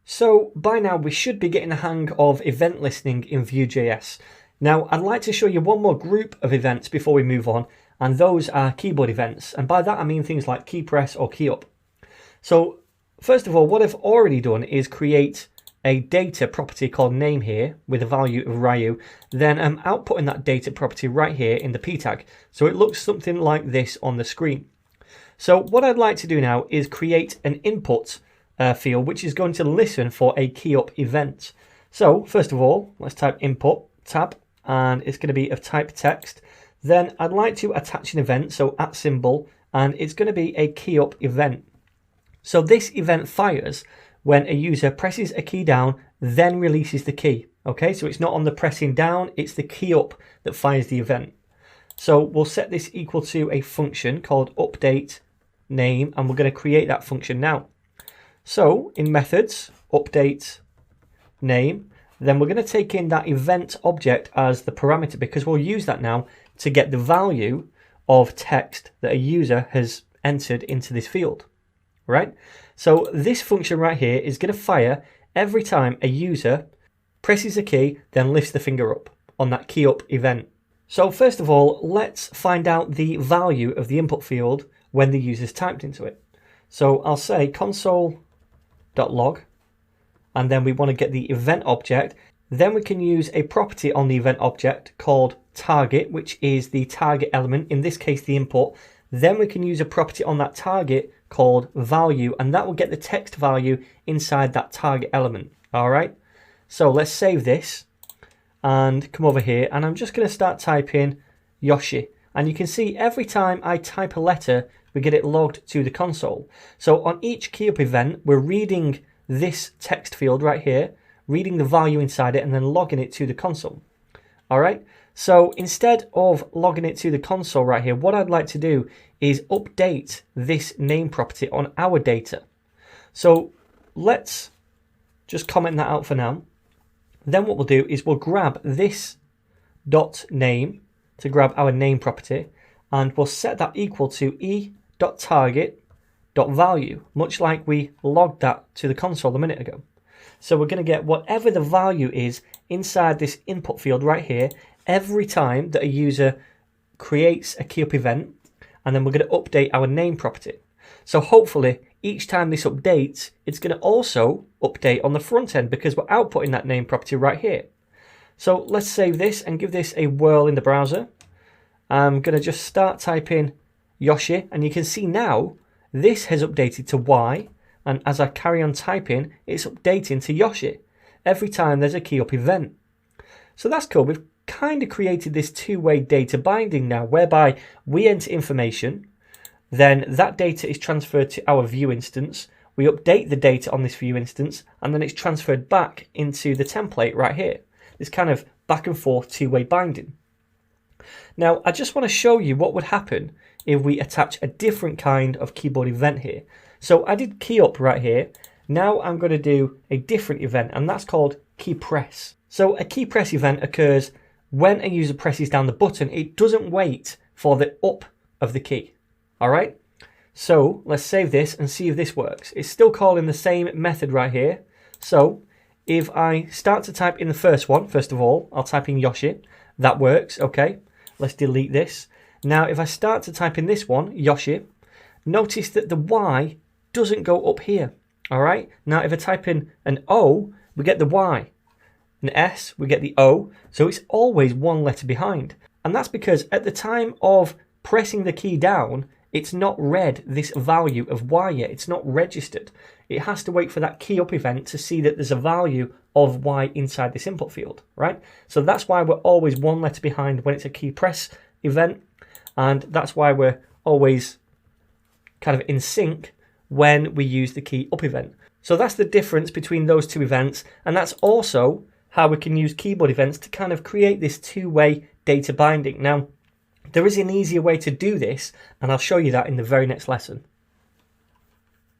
So by now we should be getting the hang of event listening in Vue.js. Now I'd like to show you one more group of events before we move on, and those are keyboard events. And by that I mean things like key press or key up. So first of all, what I've already done is create a data property called name here with a value of Ryu. Then I'm outputting that data property right here in the p tag. So it looks something like this on the screen. So what I'd like to do now is create an input field which is going to listen for a key up event. So first of all, let's type input tab, and it's going to be of type text. Then I'd like to attach an event, so @ symbol, and it's going to be a key up event. So this event fires when a user presses a key down, then releases the key. Okay, so it's not on the pressing down, it's the key up that fires the event. So we'll set this equal to a function called update name, and we're going to create that function now. So in methods, update name, then we're going to take in that event object as the parameter, because we'll use that now to get the value of text that a user has entered into this field, right? So this function right here is going to fire every time a user presses a key, then lifts the finger up on that key up event. So first of all, let's find out the value of the input field when the user's typed into it. So I'll say console.log, and then we want to get the event object. Then we can use a property on the event object called target, which is the target element, in this case the input. Then we can use a property on that target called value, and that will get the text value inside that target element. All right, so let's save this and come over here, and I'm just going to start typing Yoshi, and you can see every time I type a letter we get it logged to the console. So on each key up event we're reading this text field right here, reading the value inside it, and then logging it to the console. All right, so instead of logging it to the console right here, what I'd like to do is update this name property on our data. So let's just comment that out for now. Then what we'll do is we'll grab this dot name to grab our name property, and we'll set that equal to e.target.value, much like we logged that to the console a minute ago. So we're going to get whatever the value is inside this input field right here every time that a user creates a key up event, and then we're going to update our name property. So hopefully each time this updates, it's going to also update on the front end because we're outputting that name property right here. So let's save this and give this a whirl in the browser. I'm going to just start typing Yoshi, and you can see now this has updated to Y, and as I carry on typing, it's updating to Yoshi every time there's a key up event. So that's cool. We've kind of created this two-way data binding now, whereby we enter information, then that data is transferred to our Vue instance, we update the data on this Vue instance, and then it's transferred back into the template right here. This kind of back and forth two-way binding. Now I just want to show you what would happen if we attach a different kind of keyboard event here. So I did key up right here. Now I'm going to do a different event, and that's called key press. So a key press event occurs when a user presses down the button. It doesn't wait for the up of the key. All right, so let's save this and see if this works. It's still calling the same method right here. So if I start to type in the first one, first of all, I'll type in Yoshi. That works. Okay, let's delete this. Now if I start to type in this one, Yoshi, notice that the Y doesn't go up here. All right, now if I type in an O, we get the Y. An S, we get the O. So it's always one letter behind. And that's because at the time of pressing the key down, it's not read this value of Y yet. It's not registered. It has to wait for that key up event to see that there's a value of Y inside this input field, right? So that's why we're always one letter behind when it's a key press event. And that's why we're always kind of in sync when we use the key up event. So that's the difference between those two events. And that's also how we can use keyboard events to kind of create this two-way data binding. Now, there is an easier way to do this, and I'll show you that in the very next lesson.